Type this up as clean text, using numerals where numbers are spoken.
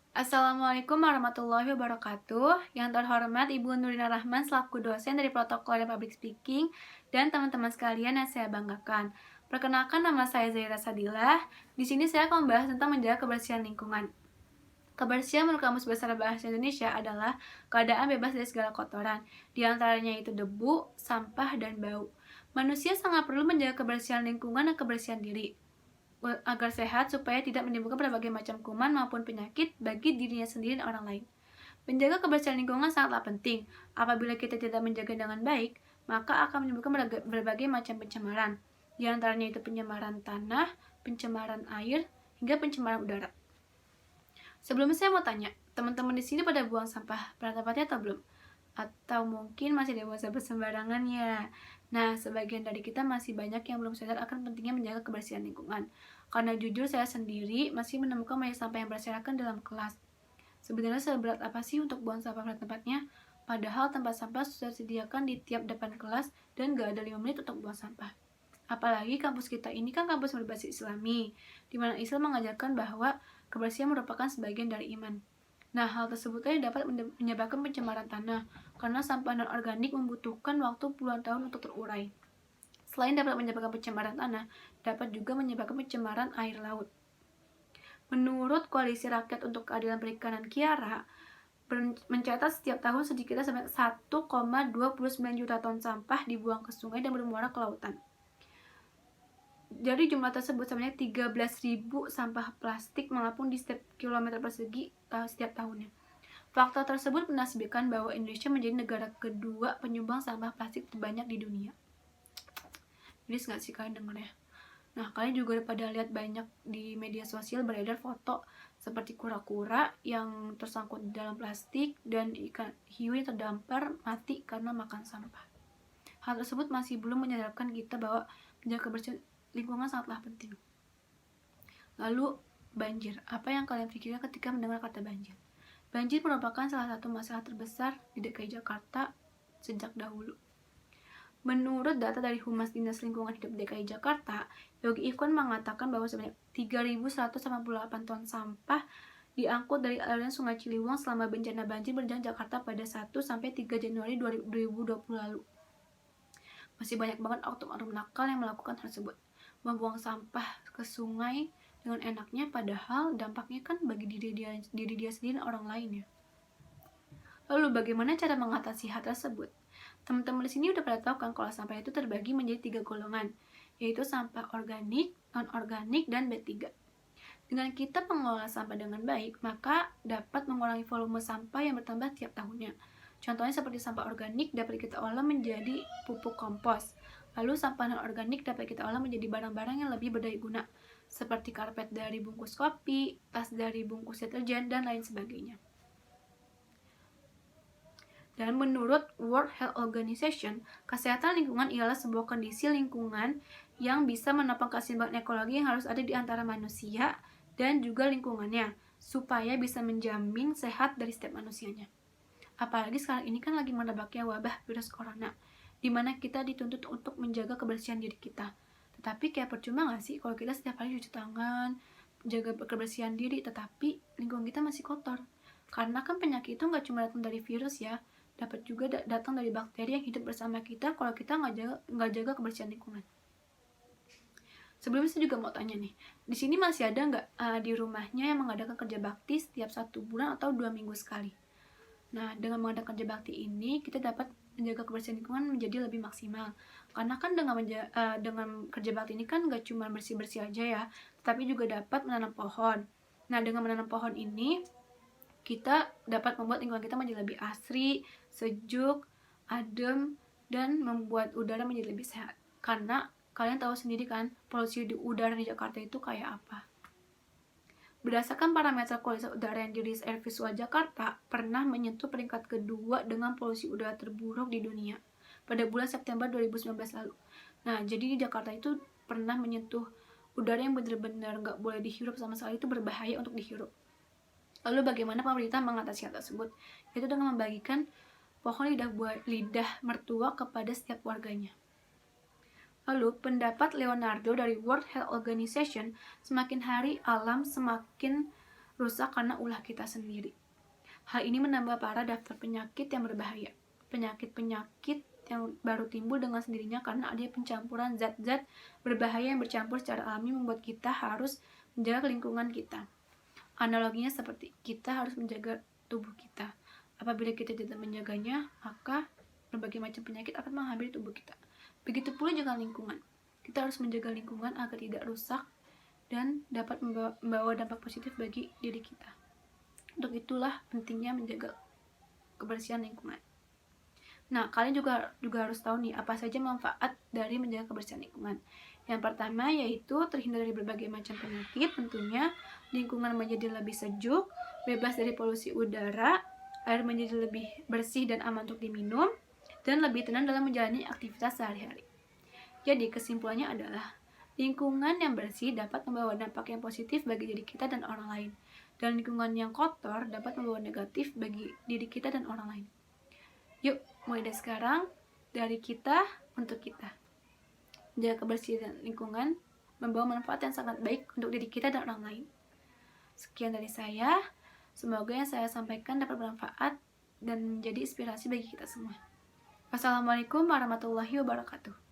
Assalamualaikum warahmatullahi wabarakatuh. Yang terhormat Ibu Nurina Rahman selaku dosen dari Protokol dan Public Speaking dan teman-teman sekalian yang saya banggakan. Perkenalkan, nama saya Zaira Sadilah. Di sini saya akan membahas tentang menjaga kebersihan lingkungan. Kebersihan menurut Kamus Besar Bahasa Indonesia adalah keadaan bebas dari segala kotoran, di antaranya itu debu, sampah, dan bau. Manusia sangat perlu menjaga kebersihan lingkungan dan kebersihan diri agar sehat supaya tidak menimbulkan berbagai macam kuman maupun penyakit bagi dirinya sendiri dan orang lain. Menjaga kebersihan lingkungan sangatlah penting. Apabila kita tidak menjaga dengan baik, maka akan menimbulkan berbagai macam pencemaran. Di antaranya itu pencemaran tanah, pencemaran air, hingga pencemaran udara. Sebelumnya saya mau tanya, teman-teman di sini pada buang sampah pada tempatnya atau belum? Atau mungkin masih ada buang sampah sembarangan ya? Nah, sebagian dari kita masih banyak yang belum sadar akan pentingnya menjaga kebersihan lingkungan. Karena jujur saya sendiri masih menemukan banyak sampah yang berserakan dalam kelas. Sebenarnya seberat apa sih untuk buang sampah pada tempatnya? Padahal tempat sampah sudah disediakan di tiap depan kelas dan gak ada 5 menit untuk buang sampah. Apalagi kampus kita ini kan kampus berbasis Islami, di mana Islam mengajarkan bahwa kebersihan merupakan sebagian dari iman. Nah, hal tersebut dapat menyebabkan pencemaran tanah, karena sampah non-organik membutuhkan waktu puluhan tahun untuk terurai. Selain dapat menyebabkan pencemaran tanah, dapat juga menyebabkan pencemaran air laut. Menurut Koalisi Rakyat untuk Keadilan Perikanan Kiara, mencatat setiap tahun sedikitnya sebanyak 1,29 juta ton sampah dibuang ke sungai dan bermuara ke lautan. Dari jumlah tersebut sebanyak 13.000 sampah plastik mengapung di setiap kilometer persegi setiap tahunnya. Fakta tersebut menasbihkan bahwa Indonesia menjadi negara kedua penyumbang sampah plastik terbanyak di dunia. Jadi nggak sih kalian denger ya? Nah, kalian juga pada lihat banyak di media sosial beredar foto seperti kura-kura yang tersangkut di dalam plastik dan ikan hiu yang terdampar mati karena makan sampah. Hal tersebut masih belum menyadarkan kita bahwa menjaga kebersihan lingkungan sangatlah penting. Lalu, banjir. Apa yang kalian pikirkan ketika mendengar kata banjir? Banjir merupakan salah satu masalah terbesar di DKI Jakarta sejak dahulu. Menurut data dari Humas Dinas Lingkungan Hidup DKI Jakarta, Yogi Ikon mengatakan bahwa sebanyak 3.188 ton sampah diangkut dari aliran Sungai Ciliwung selama bencana banjir berjalan Jakarta pada 1-3 Januari 2020 lalu. Masih banyak banget oknum nakal yang melakukan tersebut, membuang sampah ke sungai dengan enaknya, padahal dampaknya kan bagi diri dia sendiri dan orang lain ya. Lalu bagaimana cara mengatasi hal tersebut? Teman-teman di sini udah pada tahu kan kalau sampah itu terbagi menjadi 3 golongan, yaitu sampah organik, non-organik, dan B3. Dengan kita mengelola sampah dengan baik, maka dapat mengurangi volume sampah yang bertambah tiap tahunnya. Contohnya seperti sampah organik dapat kita olah menjadi pupuk kompos. Lalu sampah non-organik dapat kita olah menjadi barang-barang yang lebih berdaya guna, seperti karpet dari bungkus kopi, tas dari bungkus deterjen, dan lain sebagainya. Dan menurut World Health Organization, kesehatan lingkungan ialah sebuah kondisi lingkungan yang bisa menopang keseimbangan ekologi yang harus ada di antara manusia dan juga lingkungannya, supaya bisa menjamin sehat dari setiap manusianya. Apalagi sekarang ini kan lagi merebaknya wabah virus corona, di mana kita dituntut untuk menjaga kebersihan diri kita. Tetapi kayak percuma gak sih kalau kita setiap hari cuci tangan, jaga kebersihan diri, tetapi lingkungan kita masih kotor. Karena kan penyakit itu gak cuma datang dari virus ya, dapat juga datang dari bakteri yang hidup bersama kita kalau kita nggak jaga kebersihan lingkungan. Sebelumnya saya juga mau tanya nih, di sini masih ada nggak di rumahnya yang mengadakan kerja bakti setiap 1 bulan atau 2 minggu sekali? Nah, dengan mengadakan kerja bakti ini, kita dapat menjaga kebersihan lingkungan menjadi lebih maksimal. Karena kan dengan kerja bakti ini kan nggak cuma bersih-bersih aja ya, tapi juga dapat menanam pohon. Nah, dengan menanam pohon ini, kita dapat membuat lingkungan kita menjadi lebih asri, sejuk, adem, dan membuat udara menjadi lebih sehat. Karena kalian tahu sendiri kan, polusi udara di Jakarta itu kayak apa. Berdasarkan parameter kualitas udara yang dirilis Air Visual Jakarta, pernah menyentuh peringkat kedua dengan polusi udara terburuk di dunia pada bulan September 2019 lalu. Nah, jadi di Jakarta itu pernah menyentuh udara yang benar-benar nggak boleh dihirup sama sekali, itu berbahaya untuk dihirup. Lalu bagaimana pemerintah mengatasi hal tersebut? Yaitu dengan membagikan pohon lidah mertua kepada setiap warganya. Lalu, pendapat Leonardo dari World Health Organization, semakin hari alam semakin rusak karena ulah kita sendiri. Hal ini menambah parah daftar penyakit yang berbahaya. Penyakit-penyakit yang baru timbul dengan sendirinya karena adanya pencampuran zat-zat berbahaya yang bercampur secara alami membuat kita harus menjaga lingkungan kita. Analoginya seperti kita harus menjaga tubuh kita. Apabila kita tidak menjaganya, maka berbagai macam penyakit akan menghampiri tubuh kita. Begitu pula dengan lingkungan. Kita harus menjaga lingkungan agar tidak rusak dan dapat membawa dampak positif bagi diri kita. Untuk itulah pentingnya menjaga kebersihan lingkungan. Nah, kalian juga harus tahu nih apa saja manfaat dari menjaga kebersihan lingkungan. Yang pertama yaitu terhindar dari berbagai macam penyakit, tentunya lingkungan menjadi lebih sejuk, bebas dari polusi udara, air menjadi lebih bersih dan aman untuk diminum, dan lebih tenang dalam menjalani aktivitas sehari-hari. Jadi kesimpulannya adalah lingkungan yang bersih dapat membawa dampak yang positif bagi diri kita dan orang lain. Dan lingkungan yang kotor dapat membawa negatif bagi diri kita dan orang lain. Yuk, mulai dari sekarang, dari kita untuk kita. Menjaga kebersihan lingkungan membawa manfaat yang sangat baik untuk diri kita dan orang lain. Sekian dari saya, semoga yang saya sampaikan dapat bermanfaat dan menjadi inspirasi bagi kita semua. Wassalamualaikum warahmatullahi wabarakatuh.